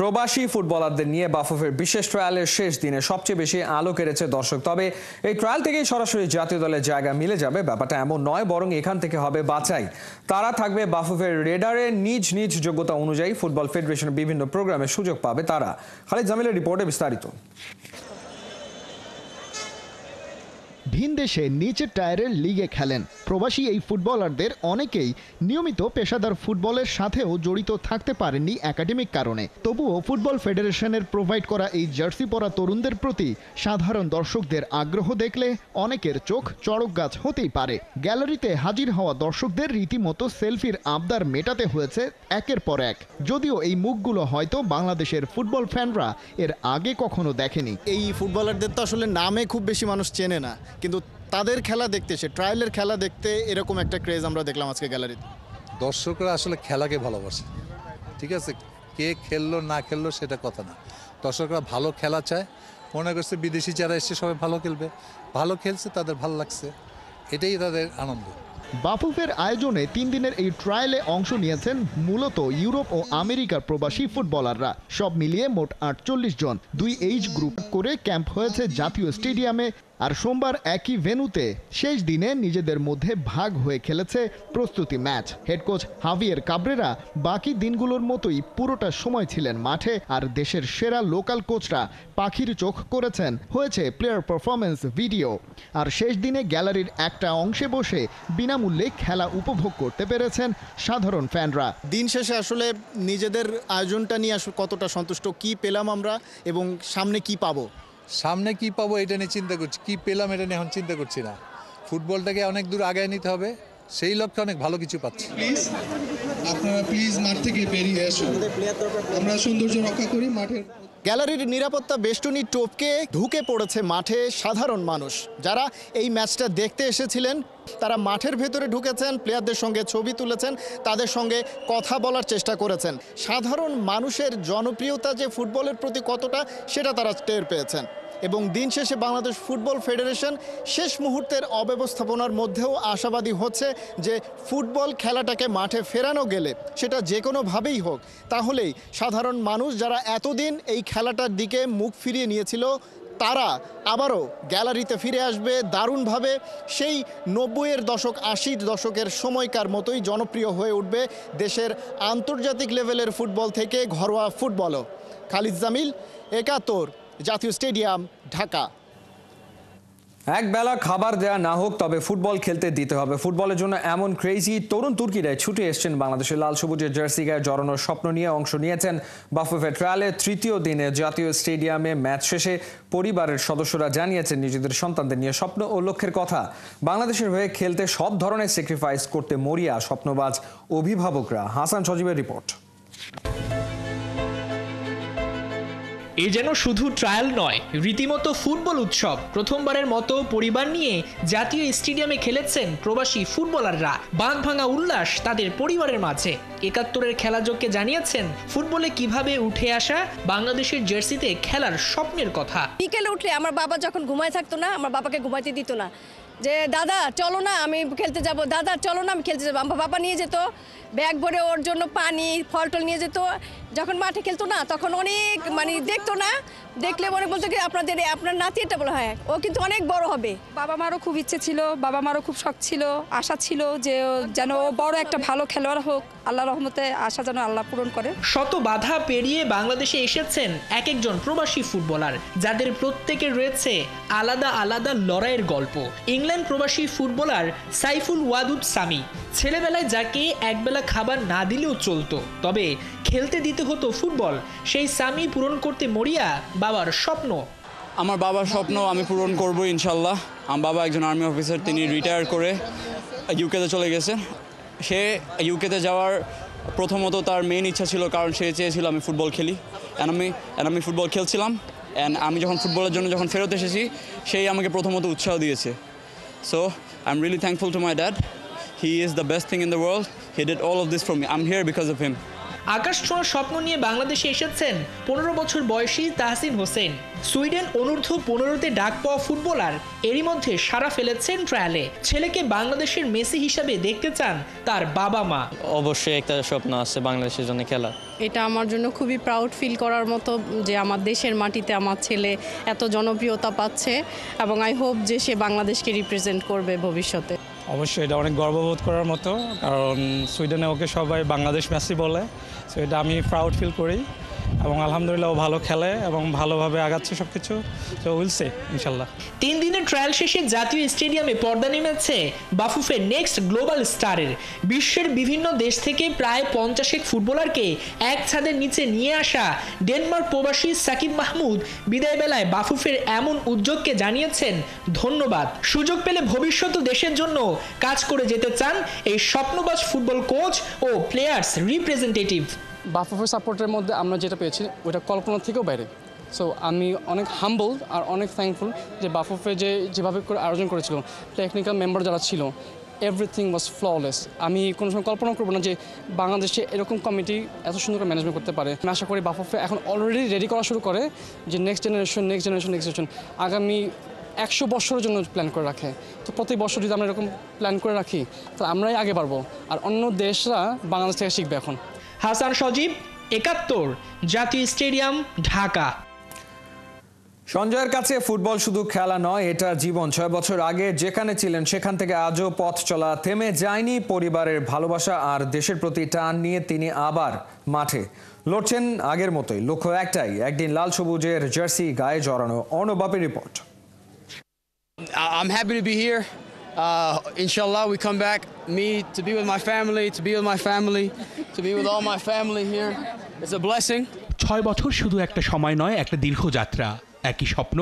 প্রবাসী ফুটবলারদের নিয়ে বাফুফের বিশেষ ট্রায়ালের শেষ দিনে সবচেয়ে বেশি আলো কেড়েছে দর্শক। তবে এই ট্রায়াল থেকেই সরাসরি জাতীয় দলের জায়গা মিলে যাবে ব্যাপারটা এমন নয়, বরং এখান থেকে হবে বাছাই। তারা থাকবে বাফুফের রেডারে, নিজ নিজ যোগ্যতা অনুযায়ী ফুটবল ফেডারেশনের বিভিন্ন প্রোগ্রামে সুযোগ পাবে তারা। খালিদ জামিলের রিপোর্টে বিস্তারিত। ভিন দেশে নিচের টায়ারের লিগে খেলেন প্রবাসী এই ফুটবলারদের অনেকেই নিয়মিত পেশাদার ফুটবলের সাথেও জড়িত থাকতে পারেননি একাডেমিক কারণে। তবুও ফুটবল ফেডারেশনের প্রোভাইড করা এই জার্সি পরা তরুণদের প্রতি সাধারণ দর্শকদের আগ্রহ দেখলে অনেকের চোখ চড়ক গাছ হতেই পারে। গ্যালারিতে হাজির হওয়া দর্শকদের রীতিমতো সেলফির আবদার মেটাতে হয়েছে একের পর এক, যদিও এই মুখগুলো হয়তো বাংলাদেশের ফুটবল ফ্যানরা এর আগে কখনো দেখেনি। এই ফুটবলারদের তো আসলে নামে খুব বেশি মানুষ চেনে না, কিন্তু তাদের খেলা দেখতে এসে ট্রায়ালের খেলা দেখতে এরকম একটা ক্রেজ আমরা দেখলাম আজকে গ্যালারিতে। দর্শকরা আসলে খেলাকে ভালোবাসে, ঠিক আছে, কে খেললো না খেললো সেটা কথা না। দর্শকরা ভালো খেলা চায়, মনে করছে বিদেশি যারা এসে সবাই ভালো খেলবে, ভালো খেলছে, তাদের ভালো লাগছে, এটাই তাদের আনন্দ। বাফুফের আয়োজনে 3 দিনের এই ট্রায়ালে অংশ নিয়েছেন মূলত ইউরোপ ও আমেরিকার প্রবাসী ফুটবলাররা। সব মিলিয়ে মোট 48 জন 2 এইজ গ্রুপ করে ক্যাম্প হয়েছে জাতীয় স্টেডিয়ামে। আর সোমবার একই ভেন্যুতে শেষ দিনে নিজেদের মধ্যে ভাগ হয়ে খেলেছে প্রস্তুতি match. Head coach Javier Cabrera বাকি দিনগুলোর মতোই পুরোটা সময় ছিলেন মাঠে, আর দেশের সেরা লোকাল কোচরা পাখির চোখ করেছেন। হয়েছে প্লেয়ার পারফরমেন্স ভিডিও। আর শেষ দিনে গ্যালারির একটা অংশে বসে বিনামূল্যে খেলা উপভোগ করতে পেরেছেন সাধারণ ফ্যানরা। দিন শেষে আসলে নিজেদের আয়োজনটা নিয়ে কতটা সন্তুষ্ট, কি পেলাম আমরা এবং সামনে কি পাবো, সামনে কি পাবো এটা নিয়ে চিন্তা করছি, কি পেলাম এটা নিয়ে এখন চিন্তা করছি না। ফুটবলটাকে অনেক দূর আগায় নিতে হবে, সেই লক্ষ্যে অনেক ভালো কিছু পাচ্ছি। আপনারা প্লিজ মাঠ থেকে বেরিয়ে আসুন, আমরা সৌন্দর্য রক্ষা করি মাঠের। গ্যালারির নিরাপত্তা বেষ্টনী টপকে ঢুকে পড়েছে মাঠে সাধারণ মানুষ। যারা এই ম্যাচটা দেখতে এসেছিলেন তারা মাঠের ভেতরে ঢুকেছেন, প্লেয়ারদের সঙ্গে ছবি তুলেছেন, তাদের সঙ্গে কথা বলার চেষ্টা করেছেন। সাধারণ মানুষের জনপ্রিয়তা যে ফুটবলের প্রতি কতটা সেটা তারা টের পেয়েছেন। এবং দিন শেষে বাংলাদেশ ফুটবল ফেডারেশন শেষ মুহূর্তের অব্যবস্থাপনার মধ্যেও আশাবাদী হচ্ছে যে ফুটবল খেলাটাকে মাঠে ফেরানো গেলে, সেটা যে কোনোভাবেই হোক, তাহলেই সাধারণ মানুষ যারা এতদিন এই খেলাটার দিকে মুখ ফিরিয়ে নিয়েছিল তারা আবারও গ্যালারিতে ফিরে আসবে দারুণভাবে। সেই 90-এর দশক 80-র দশকের সময়কার মতোই জনপ্রিয় হয়ে উঠবে দেশের আন্তর্জাতিক লেভেলের ফুটবল থেকে ঘরোয়া ফুটবলও। খালিদ জামিল, একাত্তর, জাতীয় স্টেডিয়াম, ঢাকা। এক বেলা খাবার দেয়া না হোক, তবে ফুটবল খেলতে দিতে হবে। ফুটবলের জন্য এমন ক্রেজি তরুণ তুর্কিরাই ছুটে এসছেন বাংলাদেশের লাল সবুজের জার্সি গায়ে জড়ানোর স্বপ্ন নিয়ে অংশ নিয়েছেন বাফুফের ট্রায়ালের 3য় দিনে জাতীয় স্টেডিয়ামে। ম্যাচ শেষে পরিবারের সদস্যরা জানিয়েছেন নিজেদের সন্তানদের নিয়ে স্বপ্ন ও লক্ষ্যের কথা। বাংলাদেশের হয়ে খেলতে সব ধরনের স্যাক্রিফাইস করতে মরিয়া স্বপ্নবাজ অভিভাবকরা। হাসান সজীবের রিপোর্ট। এ যেন শুধু ট্রায়াল নয়, রীতিমতো ফুটবল উৎসব। প্রথমবারের মতো পরিবার নিয়ে জাতীয় স্টেডিয়ামে খেলেছেন প্রবাসী ফুটবলাররা। বাঁধ ভাঙা উল্লাস তাদের পরিবারের মাঝে। 71-এর খেলাযোগকে জানিয়েছেন ফুটবলে কিভাবে উঠে আসা বাংলাদেশের জার্সিতে খেলার স্বপ্নের কথা। বিকেলে উঠলে আমার বাবা যখন ঘুমায় থাকতো না, আমার বাবাকে ঘুমাইতে দিত না, যে দাদা চলো না আমি খেলতে যাব, দাদা চলো না আমি খেলতে যাবো। আমার বাবা নিয়ে যেত ব্যাগ ভরে, ওর জন্য পানি ফল টল নিয়ে যেত। যখন মাঠে খেলতো না তখন অনেক দেখতো না, দেখলে মনে বলতো কি আপনার নাতি এটা বলে, হয় ও কিন্তু অনেক বড় হবে। বাবা মারও খুব ইচ্ছে ছিল, বাবা মারও খুব শখ ছিল, আশা ছিল যে যেন ও বড় একটা ভালো খেলোয়াড় হোক। আল্লাহ রহমতে আশা যেন আল্লাহ পূরণ করে। শত বাধা পেরিয়ে বাংলাদেশে এসেছেন এক একজন প্রবাসী ফুটবলার, যাদের প্রত্যেকের রয়েছে আলাদা আলাদা লড়াইয়ের গল্প। ইংল্যান্ড প্রবাসী ফুটবলার সাইফুল ওয়াদুদ সামি, ছেলেবেলায় যাকে একবেলা খাবার না দিলেও চলতো, তবে খেলতে দিতে হতো ফুটবল। সেই সামি পূরণ করতে মরিয়া বাবার স্বপ্ন। আমার বাবার স্বপ্ন আমি পূরণ করব ইনশাল্লাহ। আমার বাবা একজন আর্মি অফিসার, তিনি রিটায়ার করে ইউকেতে চলে গেছেন। সে ইউকেতে যাওয়ার প্রথমত তার মেইন ইচ্ছা ছিল, কারণ সে চেয়েছিল আমি ফুটবল খেলি, আমি ফুটবল খেলছিলাম। অ্যান্ড আমি যখন ফুটবলের জন্য ফেরত এসেছি, সেই আমাকে প্রথমত উৎসাহ দিয়েছে। So I am really thankful to my dad. He is the best thing in the world. He did all of this for me. I'm here because of him. আকাশ ছোঁয়ার স্বপ্ন নিয়ে বাংলাদেশে এসেছেন 15 বছর বয়সী তাহসিন হোসেন। সুইডেন অনূর্ধ্ব 15-তে ডাক পাওয়া ফুটবলার এরই মধ্যে সাড়া ফেলেছেন ট্রায়ালে। ছেলেকে বাংলাদেশের মেসি হিসাবে দেখতে চান তার বাবা মা। অবশ্যই একটা স্বপ্ন আছে বাংলাদেশের জন্য খেলা। এটা আমার জন্য খুবই প্রাউড ফিল করার মতো যে আমার দেশের মাটিতে আমার ছেলে এত জনপ্রিয়তা পাচ্ছে এবং আই হোপ যে সে বাংলাদেশকে রিপ্রেজেন্ট করবে ভবিষ্যতে। অবশ্যই এটা অনেক গর্ববোধ করার মতো, কারণ সুইডেনে ওকে সবাই বাংলাদেশ মেসি বলে, সো এটা আমি প্রাউড ফিল করি এবং আলহামদুলিল্লাহ ও ভালো খেলে এবং ভালোভাবে আগাচ্ছে সব কিছু, তো উইল সি ইনশাল্লাহ। 3 দিনের ট্রায়াল শেষে জাতীয় স্টেডিয়ামে পর্দা নেমেছে বাফুফের নেক্সট গ্লোবাল স্টারের। বিশ্বের বিভিন্ন দেশ থেকে প্রায় 50 ফুটবলারকে এক ছাদের নিচে নিয়ে আসা ডেনমার্ক প্রবাসী সাকিব মাহমুদ বিদায় বেলায় বাফুফের এমন উদ্যোগকে জানিয়েছেন ধন্যবাদ। সুযোগ পেলে ভবিষ্যৎ দেশের জন্য কাজ করে যেতে চান এই স্বপ্নবাজ ফুটবল কোচ ও প্লেয়ার্স রিপ্রেজেন্টেটিভ। বাফুফের সাপোর্টের মধ্যে আমরা যেটা পেয়েছি ওটা কল্পনা থেকেও বাইরে। সো আমি অনেক হাম্বল আর অনেক থ্যাঙ্কফুল যে বাফুফে যেভাবে করে আয়োজন করেছিল, টেকনিক্যাল মেম্বার যারা ছিল, এভরিথিং ওয়াজ ফ্ললেস। আমি কোনো সময় কল্পনা করবো না যে বাংলাদেশে এরকম কমিটি এত সুন্দর করে ম্যানেজমেন্ট করতে পারে। আমি আশা করি বাফুফে এখন অলরেডি রেডি করা শুরু করে যে নেক্সট জেনারেশন আগামী 100 বছরের জন্য প্ল্যান করে রাখে। তো প্রতি বছর যদি আমরা এরকম প্ল্যান করে রাখি তাহলে আমরাই আগে পারবো, আর অন্য দেশরা বাংলাদেশ থেকে শিখবে। এখন হাসান সজীব, 71, জাতীয় স্টেডিয়াম, ঢাকা। সঞ্জয়ের কাছে ফুটবল শুধু খেলা নয়, এটা জীবন। 6 বছর আগে যেখানে ছিলেন সেখান থেকে আজও পথ চলা থেমে যায়নি। পরিবারের ভালোবাসা আর দেশের প্রতি টান নিয়ে তিনি আবার মাঠে লড়ছেন আগের মতোই। লক্ষ্য একটাই, একদিন লাল সবুজের জার্সি গায়ে জড়ানো। অর্ণব বাপির report. I'm happy to be here. Inshallah, we come back, me to be with my family, to be with all my family here. It's a blessing. 6 বছর শুধু একটা সময় নয়, একটা দীর্ঘ যাত্রা। একই স্বপ্ন,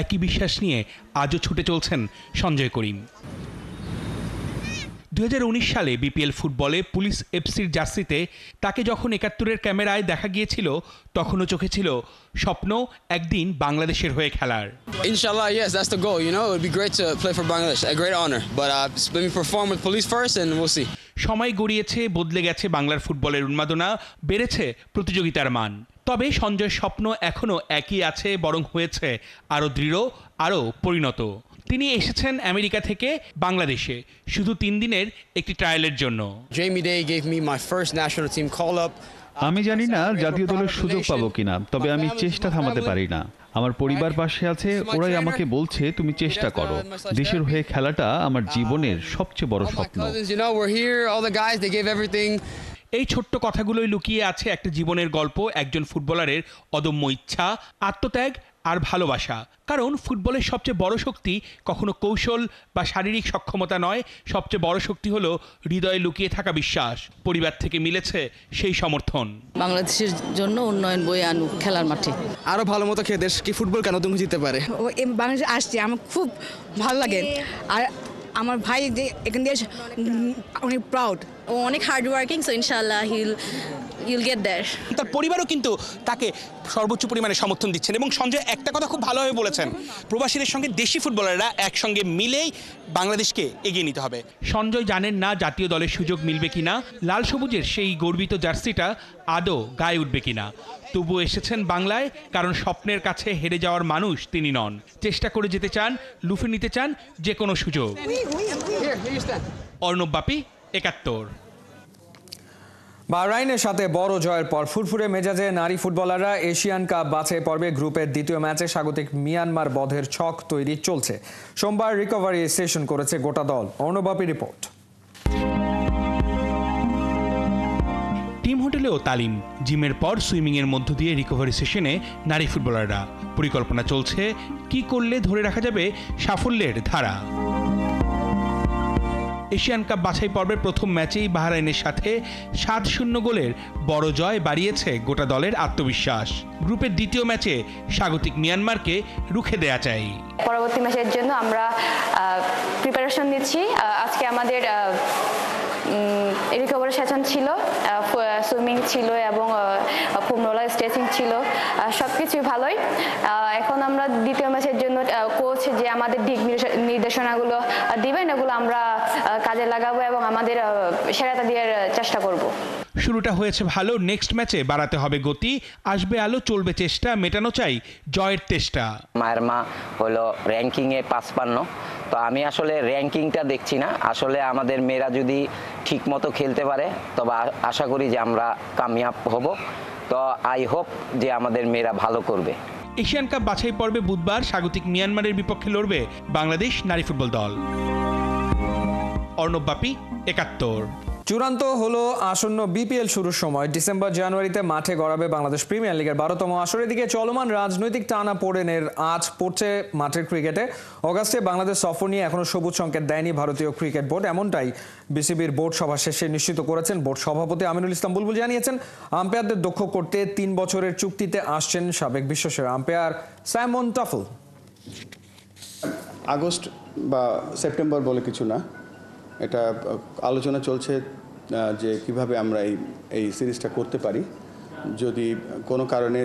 একই বিশ্বাস নিয়ে আজও ছুটে চলছেন সঞ্জয় করিম। 2019 সালে বিপিএল ফুটবলে পুলিশ এফসির জার্সিতে তাকে যখন 71-এর ক্যামেরায় দেখা গিয়েছিল, তখনও চোখে ছিল স্বপ্ন একদিন বাংলাদেশের হয়ে খেলার। Inshallah, yes, that's the goal. You know, it would be great to play for Bangladesh, a great honor. But let me perform with police first, and we'll see. সময় গড়িয়েছে, বদলে গেছে বাংলার ফুটবলের উন্মাদনা, বেড়েছে প্রতিযোগিতার মান। তবে সঞ্জয়ের স্বপ্ন এখনও একই আছে, বরং হয়েছে আরও দৃঢ়, আরও পরিণত। তিনি এসেছেন আমেরিকা থেকে বাংলাদেশে শুধু 3 দিনের একটি ট্রায়ালের জন্য। Jamie Day gave me my first national team call up. আমি জানি না জাতীয় দলের সুযোগ পাবো কিনা, তবে আমি চেষ্টা থামাতে পারি না। আমার পরিবার পাশে আছে, ওরাই আমাকে বলছে তুমি চেষ্টা করো। দেশের হয়ে খেলাটা আমার জীবনের সবচেয়ে বড় স্বপ্ন। এই ছোট্ট কথাগুলোই লুকিয়ে আছে একটা জীবনের গল্প, একজন ফুটবলারের অদম্য ইচ্ছা, আত্মত্যাগ আর ভালোবাসা। কারণ ফুটবলের সবচেয়ে বড় শক্তি কখনো কৌশল বা শারীরিক সক্ষমতা নয়, সবচেয়ে বড় শক্তি হলো হৃদয়ে লুকিয়ে থাকা বিশ্বাস। পরিবার থেকে মিলেছে সেই সমর্থন। বাংলাদেশের জন্য উন্নয়ন বয়ে আনুক খেলার মাঠে। আরো ভালো মতো খেলে দেশ কি ফুটবল কেন তুমি জিততে পারে। বাংলাদেশে আসছে আমার খুব ভালো লাগে, আর আমার ভাই যে এখান দিয়ে অনেক প্রাউড, ও অনেক হার্ড ওয়ার্কিং, সো ইনশাআল্লাহ you'll get there. তার পরিবারও কিন্তু তাকে সর্বোচ্চ পরিমাণে সমর্থন দিচ্ছেন এবং সঞ্জয় একটা কথা খুব ভালোভাবে বলেছেন, প্রবাসীদের সঙ্গে দেশি ফুটবলাররা একসঙ্গে মিলেই বাংলাদেশকে এগিয়ে নিতে হবে। সঞ্জয় জানেন না জাতীয় দলের সুযোগ মিলবে কিনা, লাল সবুজের সেই গর্বিত জার্সিটা আদৌ গায়ে উঠবে কিনা। তবুও এসেছেন বাংলায়, কারণ স্বপ্নের কাছে হেরে যাওয়ার মানুষ তিনি নন। চেষ্টা করে যেতে চান, লুফে নিতে চান যে কোনো সুযোগ। অর্ণব বাপি, 71। বাহরাইনের সাথে বড় জয়ের পর ফুরফুরে মেজাজে নারী ফুটবলাররা এশিয়ান কাপ বাছাই পর্বে গ্রুপের দ্বিতীয় ম্যাচে স্বাগতিক মিয়ানমার বধের ছক তৈরি চলছে। সোমবার রিকভারি সেশন করেছে গোটা দল। অর্ণব বাপির রিপোর্ট। টিম হোটেলেও তালিম, জিমের পর সুইমিংয়ের মধ্য দিয়ে রিকভারি সেশনে নারী ফুটবলাররা। পরিকল্পনা চলছে কি করলে ধরে রাখা যাবে সাফল্যের ধারা। এশিয়ান কাপ বাছাই পর্বের প্রথম ম্যাচেই বাহরাইনের সাথে 7-0 গোলের বড় জয় বাড়িয়েছে গোটা দলের আত্মবিশ্বাস। গ্রুপের দ্বিতীয় ম্যাচে স্বাগতিক মিয়ানমারকে রুখে দেয়া চাই। পরবর্তী ম্যাচের জন্য আমরা প্রিপারেশন নিচ্ছি। আজকে আমাদের রিকভারি সেশন ছিল, সুইমিং ছিল এবং ফোম রোলার স্ট্রেচিং ছিল, সব কিছুই ভালোই। এখন আমরা দ্বিতীয় ম্যাচের জন্য কোচ যে আমাদের দিক নির্দেশনাগুলো দিবেন এগুলো আমরা কাজে লাগাবো এবং আমাদের সেরাটা দেওয়ার চেষ্টা করব। শুরুটা হয়েছে ভালো, নেক্সট ম্যাচে বাড়াতে হবে গতি, আসবে আলো, চলবে চেষ্টা, মেটানো চাই জয়ের তেষ্টা। মায়ের মা হলো র্যাঙ্কিংয়ে 55, তো আমি আসলে র্যাঙ্কিংটা দেখছি না, আসলে আমাদের মেয়েরা যদি ঠিক মতো খেলতে পারে তবে আশা করি যে আমরা কামিয়াব হব। তো আই হোপ যে আমাদের মেয়েরা ভালো করবে। এশিয়ান কাপ বাছাই পর্বে বুধবার স্বাগতিক মিয়ানমারের বিপক্ষে লড়বে বাংলাদেশ নারী ফুটবল দল। অর্ণব বাপি, ৭১। চূড়ান্ত হলো আসন্ন বিপিএল শুরুর সময়। ডিসেম্বর জানুয়ারিতে মাঠে গড়াবে বাংলাদেশ প্রিমিয়ার লিগের ১২তম আসরের দিকে চলমান রাজনৈতিক টানাপোড়েনের আঁচ পড়ছে মাঠের ক্রিকেটে। অগাস্টে বাংলাদেশ সফর নিয়ে এখনো সবুজ সংকেত দেয়নি ভারতীয় ক্রিকেট বোর্ড, এমনটাই বিসিবির বোর্ড সভা শেষে নিশ্চিত করেছেন বোর্ড সভাপতি আমিনুল ইসলাম বুলবুল। জানিয়েছেন আম্পায়ারদের দক্ষ করতে ৩ বছরের চুক্তিতে আসছেন সাবেক বিশ্বসেরা আম্পায়ার সাইমন টাফল। আগস্ট বা সেপ্টেম্বর বলে কিছু না, এটা আলোচনা চলছে যে কিভাবে আমরা এই সিরিজটা করতে পারি। যদি কোনো কারণে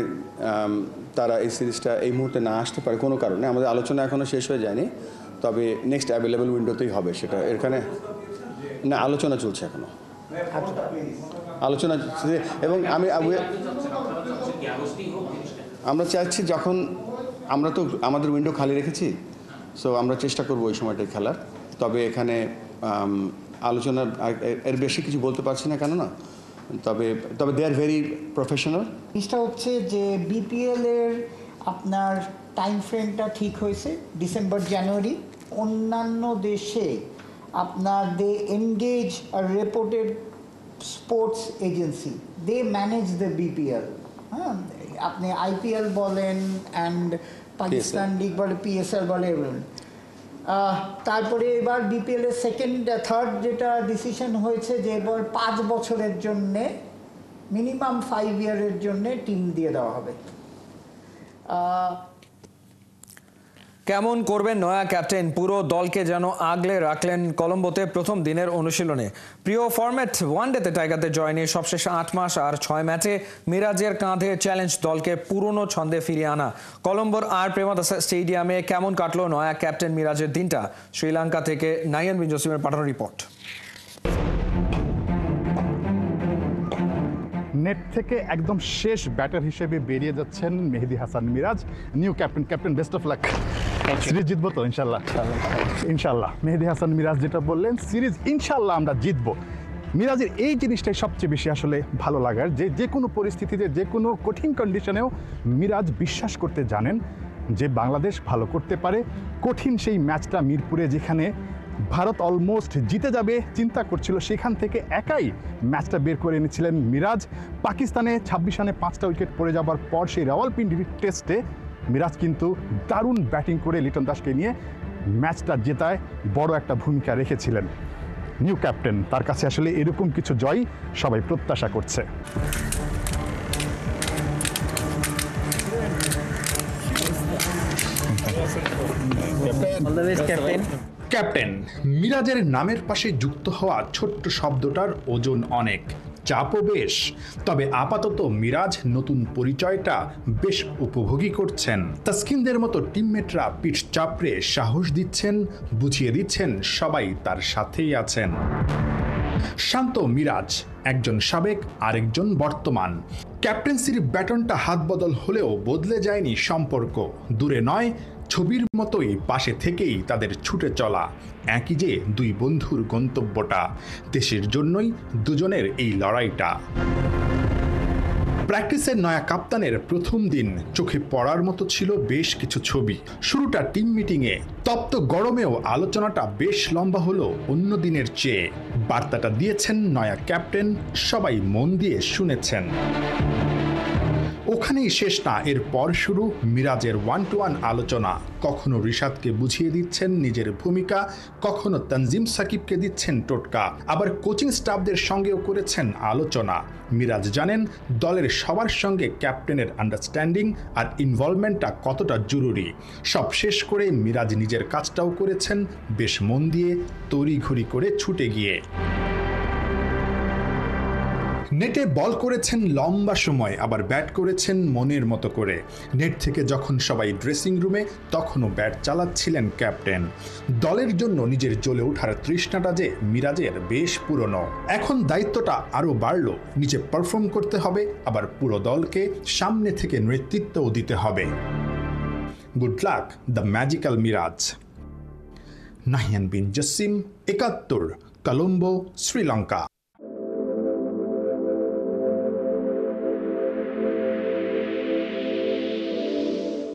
তারা এই সিরিজটা এই মুহূর্তে না আসতে পারে, কোনো কারণে, আমাদের আলোচনা এখনও শেষ হয়ে যায়নি, তবে নেক্সট অ্যাভেলেবল উইন্ডোতেই হবে সেটা। এখানে না, আলোচনা চলছে এখনো, আলোচনা। এবং আমরা চাইছি যখন আমরা তো আমাদের উইন্ডো খালি রেখেছি, সো আমরা চেষ্টা করবো ওই সময়টাই খেলার। তবে এখানে আলোচনা এর বেশি কিছু বলতে পারছি না, কেননা তবে দে আর ভেরি প্রফেশনাল। জিনিসটা হচ্ছে যে বিপিএল এর আপনার টাইম ফ্রেমটা ঠিক হয়েছে ডিসেম্বর জানুয়ারি। অন্যান্য দেশে আপনার they engage are reputed sports agency, they manage the BPL. হ্যাঁ, আপনি আইপিএল বলেন অ্যান্ড পাকিস্তান লিগ বলে, পিএসএল বলে, এগুলো। তারপরে এবার বিপিএল এর থার্ড যেটা ডিসিশন হয়েছে যে এবার 5 বছরের জন্যে মিনিমাম 5 ইয়ারের জন্যে টিম দিয়ে দেওয়া হবে। কেমন করবেন নয়া ক্যাপ্টেন, পুরো দলকে যেন আগলে রাখলেন কলম্বোতে প্রথম দিনের অনুশীলনে। প্রিয় ফরম্যাট ওয়ানডেতে টাইগারদের জয় নিয়ে সবশেষ 8 মাস আর 6 ম্যাচে মিরাজের কাঁধে চ্যালেঞ্জ দলকে পুরনো ছন্দে ফিরিয়ে আনা। কলম্বোর আর প্রেমাদাসা স্টেডিয়ামে কেমন কাটলো নয়া ক্যাপ্টেন মিরাজের দিনটা? শ্রীলঙ্কা থেকে নাইয়ান বিন জসিমের পাঠানো রিপোর্ট। নেট থেকে একদম শেষ ব্যাটার হিসেবে বেরিয়ে যাচ্ছেন Mehedi Hasan Miraz, new captain. Best of luck. Series জিতবো তো ইনশাল্লাহ? ইনশাল্লাহ। মেহেদী হাসান মিরাজ যেটা বললেন, সিরিজ ইনশাল্লাহ আমরা জিতবো। মিরাজের এই জিনিসটাই সবচেয়ে বেশি আসলে ভালো লাগার, যে কোনো পরিস্থিতিতে, যে কোনো কঠিন কন্ডিশনেও মিরাজ বিশ্বাস করতে জানেন যে বাংলাদেশ ভালো করতে পারে। কঠিন সেই ম্যাচটা মিরপুরে, যেখানে ভারত অলমোস্ট জিতে যাবে চিন্তা করছিল, সেখান থেকে একাই ম্যাচটা বের করে এনেছিলেন মিরাজ। পাকিস্তানে 26 রানে 5টা উইকেট পড়ে যাবার পর সেই রাওয়ালপিন্ডির টেস্টে মিরাজ কিন্তু দারুণ ব্যাটিং করে লিটন দাসকে নিয়ে ম্যাচটা জেতায় বড় একটা ভূমিকা রেখেছিলেন। নিউ ক্যাপ্টেন, তার কাছে আসলে এরকম কিছু জয় সবাই প্রত্যাশা করছে। ক্যাপ্টেন মিরাজের নামের পাশে যুক্ত হওয়া ছোট্ট শব্দটার ওজন অনেক, চাপও বেশ। তবে আপাতত মিরাজ নতুন পরিচয়টা বেশ উপভোগী করছেন। তাসকিনদের মতো টিমমেটরা পিঠ চাপড়ে সাহস দিচ্ছেন, বুঝিয়ে দিচ্ছেন সবাই তার সাথেই আছেন। শান্ত মিরাজ, একজন সাবেক আরেকজন বর্তমান। ক্যাপ্টেন্সির ব্যাটনটা হাত বদল হলেও বদলে যায়নি সম্পর্ক। দূরে নয়, ছবির মতোই পাশে থেকেই তাদের ছুটে চলা। একই যে দুই বন্ধুর গন্তব্যটা, দেশের জন্যই দুজনের এই লড়াইটা। প্র্যাকটিসের নয়া কাপ্তানের প্রথম দিন চোখে পড়ার মতো ছিল বেশ কিছু ছবি। শুরুটা টিম মিটিংয়ে, তপ্ত গরমেও আলোচনাটা বেশ লম্বা হলো অন্য দিনের চেয়ে। বার্তাটা দিয়েছেন নয়া ক্যাপ্টেন, সবাই মন দিয়ে শুনেছেন। ওখানেই শেষ না, এরপর শুরু মিরাজের 1-to-1 আলোচনা। কখনো রিশাদকে বুঝিয়ে দিচ্ছেন নিজের ভূমিকা, কখনো তানজিম সাকিবকে দিচ্ছেন টোটকা, আবার কোচিং স্টাফদের সঙ্গেও করেছেন আলোচনা। মিরাজ জানেন দলের সবার সঙ্গে ক্যাপ্টেনের আন্ডারস্ট্যান্ডিং আর ইনভলভমেন্টটা কতটা জরুরি। সব শেষ করে মিরাজ নিজের কাজটাও করেছেন বেশ মন দিয়ে, তড়িঘড়ি করে ছুটে গিয়ে। নেটে বল করেছেন লম্বা সময়, আবার ব্যাট করেছেন মনের মতো করে। নেট থেকে যখন সবাই ড্রেসিং রুমে, তখনও ব্যাট চালাচ্ছিলেন ক্যাপ্টেন। দলের জন্য নিজের জ্বলে ওঠার তৃষ্ণাটা যে মিরাজের বেশ পুরনো। এখন দায়িত্বটা আরও বাড়লো, নিজে পারফর্ম করতে হবে, আবার পুরো দলকে সামনে থেকে নেতৃত্বও দিতে হবে। Good luck the magical mirage. Nahiyan Bin Jasim, ৭১, Colombo, Sri Lanka.